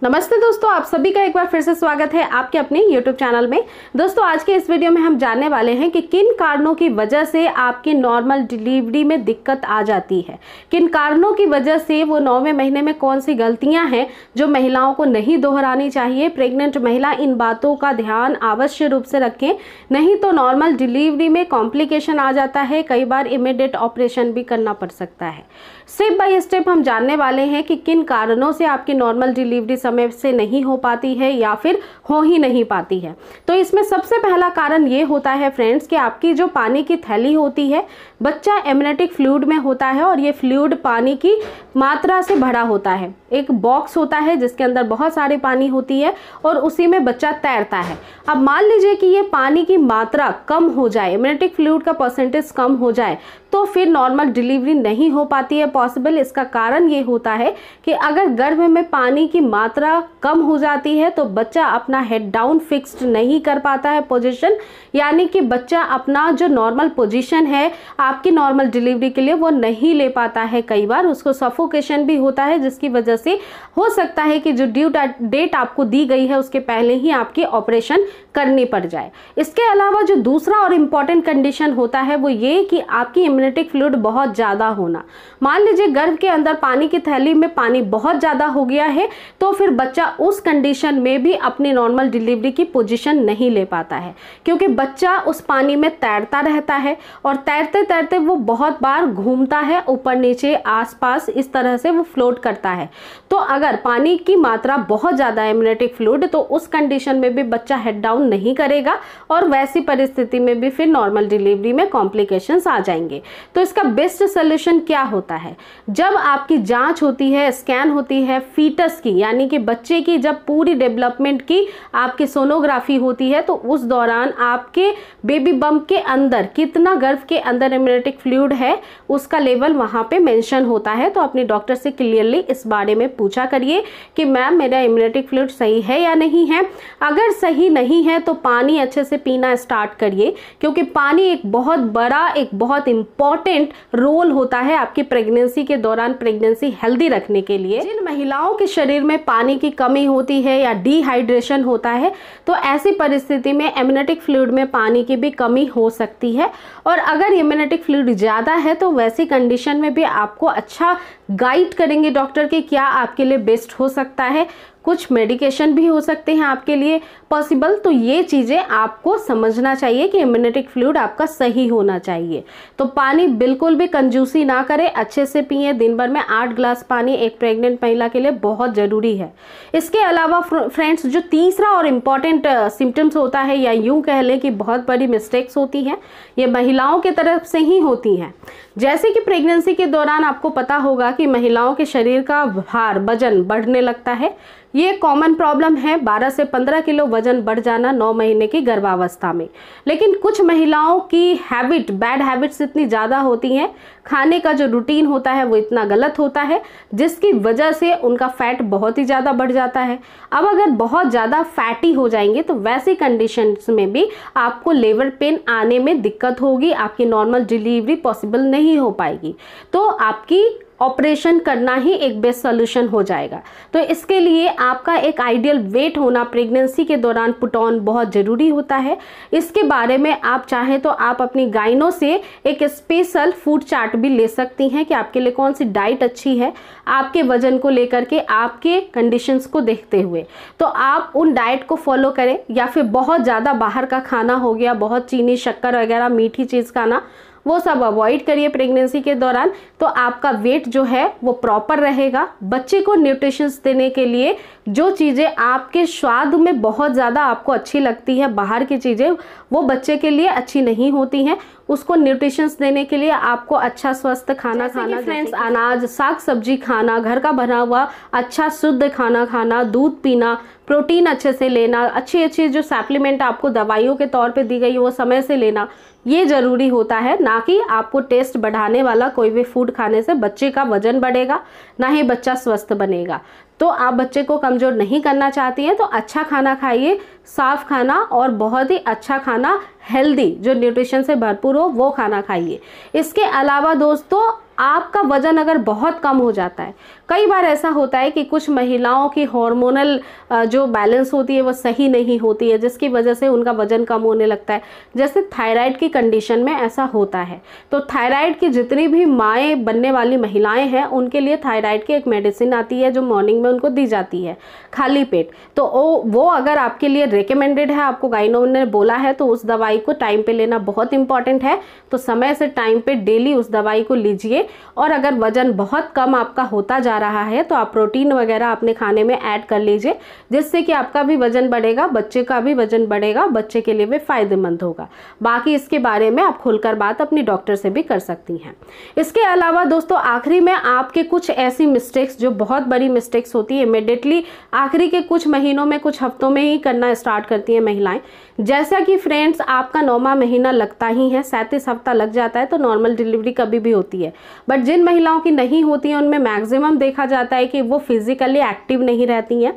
नमस्ते दोस्तों, आप सभी का एक बार फिर से स्वागत है आपके अपने YouTube चैनल में। दोस्तों आज के इस वीडियो में हम जानने वाले हैं कि किन कारणों की वजह से आपकी नॉर्मल डिलीवरी में दिक्कत आ जाती है, किन कारणों की वजह से वो 9वें महीने में कौन सी गलतियां हैं जो महिलाओं को नहीं दोहरानी चाहिए। प्रेग्नेंट महिला इन बातों का ध्यान अवश्य रूप से रखें, नहीं तो नॉर्मल डिलीवरी में कॉम्प्लिकेशन आ जाता है, कई बार इमीडिएट ऑपरेशन भी करना पड़ सकता है। स्टेप बाय स्टेप हम जानने वाले हैं कि किन कारणों से आपकी नॉर्मल डिलीवरी समय से नहीं हो पाती है या फिर हो ही नहीं पाती है। तो इसमें सबसे पहला कारण ये होता है फ्रेंड्स कि आपकी जो पानी की थैली होती है, बच्चा एमनियोटिक फ्लूइड में होता है और ये फ्लूइड पानी की मात्रा से भरा होता है। एक बॉक्स होता है जिसके अंदर बहुत सारी पानी होती है और उसी में बच्चा तैरता है। अब मान लीजिए कि ये पानी की मात्रा कम हो जाए, एमनियोटिक फ्लूइड का परसेंटेज कम हो जाए, तो फिर नॉर्मल डिलीवरी नहीं हो पाती है पॉसिबल। इसका कारण ये होता है कि अगर गर्भ में पानी की मात्रा कम हो जाती है तो बच्चा अपना हेड डाउन फिक्स्ड नहीं कर पाता है पोजीशन, यानी कि बच्चा अपना जो नॉर्मल पोजीशन है आपकी नॉर्मल डिलीवरी के लिए वो नहीं ले पाता है। कई बार उसको सफोकेशन भी होता है, जिसकी वजह से हो सकता है कि जो ड्यू डेट आपको दी गई है उसके पहले ही आपकी ऑपरेशन करनी पड़ जाए। इसके अलावा जो दूसरा और इम्पॉर्टेंट कंडीशन होता है वो ये कि आपकी एमनियोटिक फ्लूइड बहुत ज़्यादा होना। मान लीजिए गर्भ के अंदर पानी की थैली में पानी बहुत ज़्यादा हो गया है तो फिर बच्चा उस कंडीशन में भी अपनी नॉर्मल डिलीवरी की पोजीशन नहीं ले पाता है, क्योंकि बच्चा उस पानी में तैरता रहता है और तैरते तैरते वो बहुत बार घूमता है, ऊपर नीचे आसपास इस तरह से वो फ्लोट करता है। तो अगर पानी की मात्रा बहुत ज़्यादा है एमनियोटिक फ्लूइड, तो उस कंडीशन में भी बच्चा हेड डाउन नहीं करेगा और वैसी परिस्थिति में भी फिर नॉर्मल डिलीवरी में कॉम्प्लिकेशंस आ जाएंगे। तो इसका बेस्ट सोल्यूशन क्या होता है? जब आपकी जांच होती है, स्कैन होती है फीटस की, यानी कि बच्चे की जब पूरी डेवलपमेंट की आपकी सोनोग्राफी होती है, तो उस दौरान आपके बेबी बम्प के अंदर कितना गर्भ के अंदर एमनियोटिक फ्लूइड है उसका लेवल वहां पे मेंशन होता है। तो अपने डॉक्टर से क्लियरली इस बारे में पूछा करिए कि मैम मेरा एमनियोटिक फ्लूइड सही है या नहीं है। अगर सही नहीं है तो पानी अच्छे से पीना स्टार्ट करिए, क्योंकि पानी एक बहुत बड़ा, एक बहुत इंपॉर्टेंट रोल होता है आपकी प्रेगनेंसी के दौरान, प्रेगनेंसी हेल्दी रखने के लिए। जिन महिलाओं के शरीर में पानी की कमी होती है या डिहाइड्रेशन होता है, तो ऐसी परिस्थिति में एमनियोटिक फ्लूइड में पानी की भी कमी हो सकती है। और अगर एमनियोटिक फ्लूइड ज़्यादा है तो वैसी कंडीशन में भी आपको अच्छा गाइड करेंगे डॉक्टर कि क्या आपके लिए बेस्ट हो सकता है। कुछ मेडिकेशन भी हो सकते हैं आपके लिए पॉसिबल। तो ये चीज़ें आपको समझना चाहिए कि एमनियोटिक फ्लूइड आपका सही होना चाहिए। तो पानी बिल्कुल भी कंजूसी ना करें, अच्छे से पिए। दिन भर में 8 ग्लास पानी एक प्रेग्नेंट महिला के लिए बहुत ज़रूरी है। इसके अलावा फ्रेंड्स, जो तीसरा और इम्पॉर्टेंट सिम्टम्स होता है, या यूँ कह लें कि बहुत बड़ी मिस्टेक्स होती हैं, ये महिलाओं के तरफ से ही होती हैं। जैसे कि प्रेगनेंसी के दौरान आपको पता होगा कि महिलाओं के शरीर का भार, वजन बढ़ने लगता है। ये कॉमन प्रॉब्लम है, 12 से 15 किलो वजन बढ़ जाना 9 महीने की गर्भावस्था में। लेकिन कुछ महिलाओं की हैबिट, बैड हैबिट्स इतनी ज़्यादा होती हैं, खाने का जो रूटीन होता है वो इतना गलत होता है, जिसकी वजह से उनका फैट बहुत ही ज़्यादा बढ़ जाता है। अब अगर बहुत ज़्यादा फैटी हो जाएंगे तो वैसी कंडीशंस में भी आपको लेबर पेन आने में दिक्कत होगी, आपकी नॉर्मल डिलीवरी पॉसिबल नहीं हो पाएगी। तो आपकी ऑपरेशन करना ही एक बेस्ट सोल्यूशन हो जाएगा। तो इसके लिए आपका एक आइडियल वेट होना प्रेगनेंसी के दौरान पुट ऑन बहुत ज़रूरी होता है। इसके बारे में आप चाहें तो आप अपनी गाइनो से एक स्पेशल फूड चार्ट भी ले सकती हैं कि आपके लिए कौन सी डाइट अच्छी है, आपके वजन को लेकर के, आपके कंडीशंस को देखते हुए। तो आप उन डाइट को फॉलो करें, या फिर बहुत ज़्यादा बाहर का खाना हो गया, बहुत चीनी, शक्कर वगैरह मीठी चीज़ खाना, वो सब अवॉइड करिए प्रेगनेंसी के दौरान। तो आपका वेट जो है वो प्रॉपर रहेगा। बच्चे को न्यूट्रिशंस देने के लिए जो चीज़ें आपके स्वाद में बहुत ज़्यादा आपको अच्छी लगती है, बाहर की चीज़ें वो बच्चे के लिए अच्छी नहीं होती हैं। उसको न्यूट्रिशंस देने के लिए आपको अच्छा स्वस्थ खाना खाना, फ्रेंड्स अनाज, साग सब्जी खाना, घर का बना हुआ अच्छा शुद्ध खाना खाना, दूध पीना, प्रोटीन अच्छे से लेना, अच्छी जो सप्लीमेंट आपको दवाइयों के तौर पे दी गई वो समय से लेना, ये ज़रूरी होता है। ना कि आपको टेस्ट बढ़ाने वाला कोई भी फूड खाने से बच्चे का वजन बढ़ेगा, ना ही बच्चा स्वस्थ बनेगा। तो आप बच्चे को कमज़ोर नहीं करना चाहती हैं तो अच्छा खाना खाइए, साफ खाना और बहुत ही अच्छा खाना, हेल्दी जो न्यूट्रिशन से भरपूर हो वो खाना खाइए। इसके अलावा दोस्तों आपका वजन अगर बहुत कम हो जाता है, कई बार ऐसा होता है कि कुछ महिलाओं की हार्मोनल जो बैलेंस होती है वो सही नहीं होती है, जिसकी वजह से उनका वजन कम होने लगता है। जैसे थायराइड की कंडीशन में ऐसा होता है। तो थायराइड की जितनी भी माएँ बनने वाली महिलाएं हैं उनके लिए थायराइड की एक मेडिसिन आती है जो मॉर्निंग में उनको दी जाती है खाली पेट। तो वो अगर आपके लिए रिकमेंडेड है, आपको गाइनो ने बोला है, तो उस दवाई को टाइम पे लेना बहुत इंपॉर्टेंट है। तो समय से टाइम पे डेली उस दवाई को लीजिए। और अगर वजन बहुत कम आपका होता जा रहा है तो आप प्रोटीन वगैरह अपने खाने में ऐड कर लीजिए, जिससे कि आपका भी वजन बढ़ेगा, बच्चे का भी वजन बढ़ेगा, बच्चे के लिए भी फायदेमंद होगा। बाकी इसके बारे में आप खुलकर बात अपनी डॉक्टर से भी कर सकती हैं। इसके अलावा दोस्तों आखिरी में आपके कुछ ऐसी मिस्टेक्स जो बहुत बड़ी मिस्टेक्स होती है, इमीडिएटली आखिरी के कुछ महीनों में, कुछ हफ्तों में ही करना स्टार्ट करती हैं महिलाएं। जैसा कि फ्रेंड्स आपका 9वां महीना लगता ही है, 37 हफ्ता लग जाता है, तो नॉर्मल डिलीवरी कभी भी होती है। बट जिन महिलाओं की नहीं होती है उनमें मैक्सिमम देखा जाता है कि वो फिजिकली एक्टिव नहीं रहती हैं।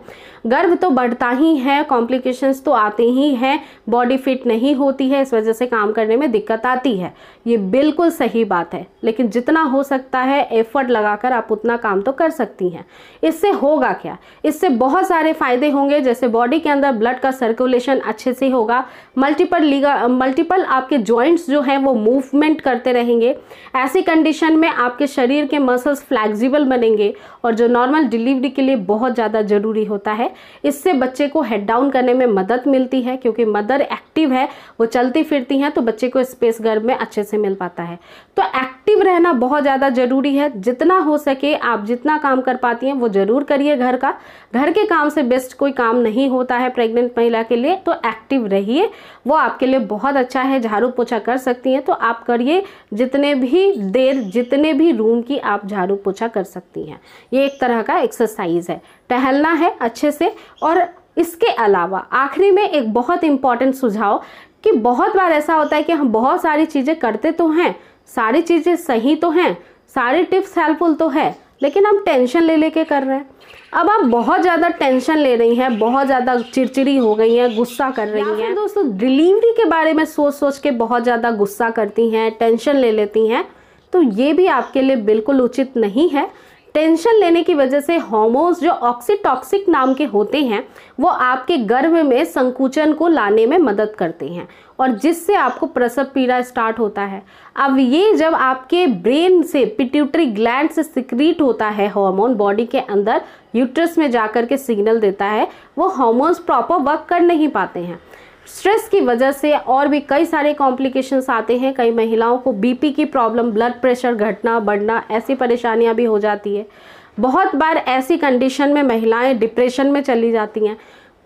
गर्भ तो बढ़ता ही है, कॉम्प्लिकेशंस तो आते ही हैं, बॉडी फिट नहीं होती है, इस वजह से काम करने में दिक्कत आती है। ये बिल्कुल सही बात है, लेकिन जितना हो सकता है एफर्ट लगाकर आप उतना काम तो कर सकती हैं। इससे होगा क्या? इससे बहुत सारे फायदे होंगे, जैसे बॉडी के अंदर ब्लड का सर्कुलेशन अच्छे से होगा, मल्टीपल आपके जॉइंट्स जो हैं वो मूवमेंट करते रहेंगे। ऐसी कंडीशन में आपके शरीर के मसल्स फ्लेक्सिबल बनेंगे, और जो नॉर्मल डिलीवरी के लिए बहुत ज़्यादा ज़रूरी होता है। इससे बच्चे को हेड डाउन करने में मदद मिलती है, क्योंकि मदर एक्टिव है, वो चलती फिरती हैं, तो बच्चे को स्पेस गर्भ में अच्छे से मिल पाता है। तो एक्टिव रहना बहुत ज़्यादा ज़रूरी है। जितना हो सके आप जितना काम कर पाती हैं वो ज़रूर करिए। घर के काम से बेस्ट कोई काम नहीं होता है प्रेग्नेंट महिला के लिए, तो एक्टिव रहिए, वो आपके लिए बहुत अच्छा है। झाड़ू पोछा कर सकती हैं तो आप करिए, जितने भी रूम की आप झाड़ू पोछा कर सकती हैं। ये एक तरह का एक्सरसाइज है, टहलना है अच्छे से। और इसके अलावा आखिरी में एक बहुत इंपॉर्टेंट सुझाव कि बहुत बार ऐसा होता है कि हम बहुत सारी चीज़ें करते तो हैं, सारी चीज़ें सही तो हैं, सारे टिप्स हेल्पफुल तो है, लेकिन हम टेंशन ले लेके कर रहे हैं। अब आप बहुत ज़्यादा टेंशन ले रही हैं, बहुत ज़्यादा चिड़चिड़ी हो गई हैं, गुस्सा कर रही हैं, दोस्तों डिलीवरी के बारे में सोच के बहुत ज़्यादा गुस्सा करती हैं, टेंशन ले लेती हैं, तो ये भी आपके लिए बिल्कुल उचित नहीं है। टेंशन लेने की वजह से हार्मोन्स जो ऑक्सीटॉक्सिक नाम के होते हैं वो आपके गर्भ में संकुचन को लाने में मदद करते हैं, और जिससे आपको प्रसव पीड़ा स्टार्ट होता है। अब ये जब आपके ब्रेन से, पिट्यूटरी ग्लैंड से सिक्रीट होता है हार्मोन, बॉडी के अंदर यूट्रस में जाकर के सिग्नल देता है, वो हार्मोन्स प्रॉपर वर्क कर नहीं पाते हैं। स्ट्रेस की वजह से और भी कई सारे कॉम्प्लिकेशंस आते हैं। कई महिलाओं को बीपी की प्रॉब्लम, ब्लड प्रेशर घटना बढ़ना, ऐसी परेशानियां भी हो जाती है। बहुत बार ऐसी कंडीशन में महिलाएं डिप्रेशन में चली जाती हैं।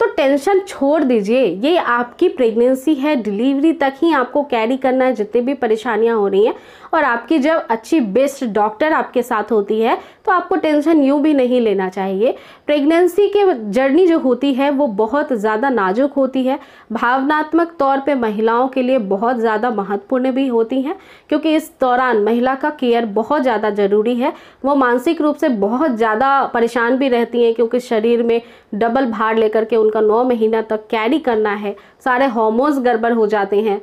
तो टेंशन छोड़ दीजिए, ये आपकी प्रेगनेंसी है, डिलीवरी तक ही आपको कैरी करना है जितनी भी परेशानियां हो रही हैं। और आपकी जब अच्छी बेस्ट डॉक्टर आपके साथ होती है तो आपको टेंशन यूं भी नहीं लेना चाहिए। प्रेगनेंसी के जर्नी जो होती है वो बहुत ज़्यादा नाजुक होती है, भावनात्मक तौर पे महिलाओं के लिए बहुत ज़्यादा महत्वपूर्ण भी होती हैं, क्योंकि इस दौरान महिला का केयर बहुत ज़्यादा ज़रूरी है। वो मानसिक रूप से बहुत ज़्यादा परेशान भी रहती हैं, क्योंकि शरीर में डबल भार लेकर के उनका 9 महीना तक कैरी करना है, सारे हार्मोन्स गड़बड़ हो जाते हैं,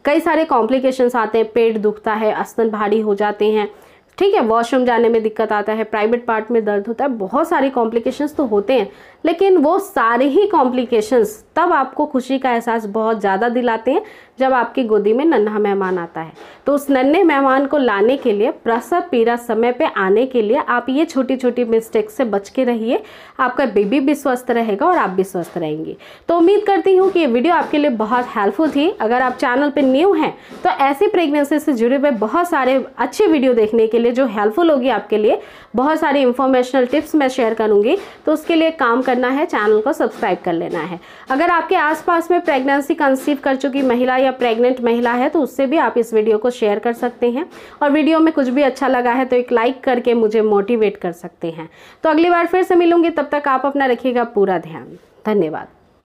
कई सारे कॉम्प्लिकेशंस आते हैं, पेट दुखता है, स्तन भारी हो जाते हैं, ठीक है, वॉशरूम जाने में दिक्कत आता है, प्राइवेट पार्ट में दर्द होता है, बहुत सारी कॉम्प्लिकेशंस तो होते हैं। लेकिन वो सारे ही कॉम्प्लिकेशंस तब आपको खुशी का एहसास बहुत ज़्यादा दिलाते हैं जब आपकी गोदी में नन्हा मेहमान आता है। तो उस नन्हे मेहमान को लाने के लिए, प्रसव पीड़ा समय पे आने के लिए आप ये छोटी छोटी मिस्टेक से बच के रहिए। आपका बेबी भी स्वस्थ रहेगा और आप भी स्वस्थ रहेंगे। तो उम्मीद करती हूँ कि ये वीडियो आपके लिए बहुत हेल्पफुल थी। अगर आप चैनल पर न्यू हैं तो ऐसी प्रेगनेंसी से जुड़े हुए बहुत सारे अच्छे वीडियो देखने के लिए जो हेल्पफुल होगी आपके लिए, बहुत सारी इंफॉर्मेशनल टिप्स मैं शेयर करूँगी। तो उसके लिए काम करना है, चैनल को सब्सक्राइब कर लेना है। अगर आपके आसपास में प्रेगनेंसी कंसीव कर चुकी महिला या प्रेग्नेंट महिला है तो उससे भी आप इस वीडियो को शेयर कर सकते हैं। और वीडियो में कुछ भी अच्छा लगा है तो एक लाइक करके मुझे मोटिवेट कर सकते हैं। तो अगली बार फिर से मिलूंगी, तब तक आप अपना रखिएगा पूरा ध्यान। धन्यवाद।